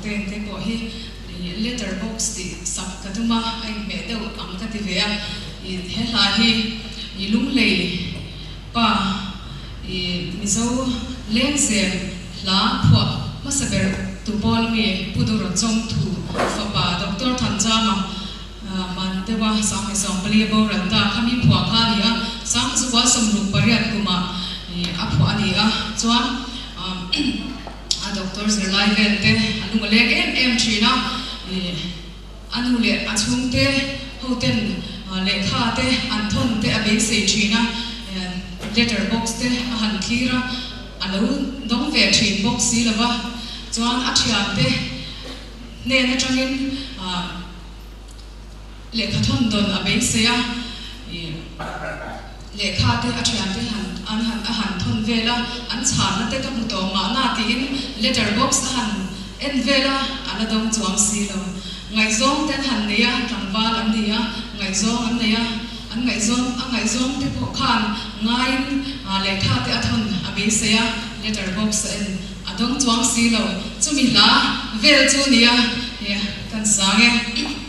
ten te ko hi letterbox ti sak katuma ai me do am ka ti ve a I he la hi I lung lei pa I mizo len sem la phwa masaber tu bol mi pudur chom thu fa pa doctor thanjama man te wa sang song pali bo randa khami phwa kha ni a sang zu wa samru pariat kuma a phwa ni a chuan a doctor zirlai ven te anu le em thina anu le a chung te hoten le kha te an thon te a be se thina letterbox te a han thira alo dong ve thin box si lawa chuan a thiam te ne na tangin le kha thon don a be se a le kha te a thiam te han thon vela an chan na te ka mu to ma na tin letterbox a han en vela ala dong chuang si lo ngai zong ten han nia tangwa lam nia ngai zong an nia an ngai zong te pho khan ngai le kha te a thon a be se a letterbox en adong chuang si lo chumi la vel chu nia kan sa nge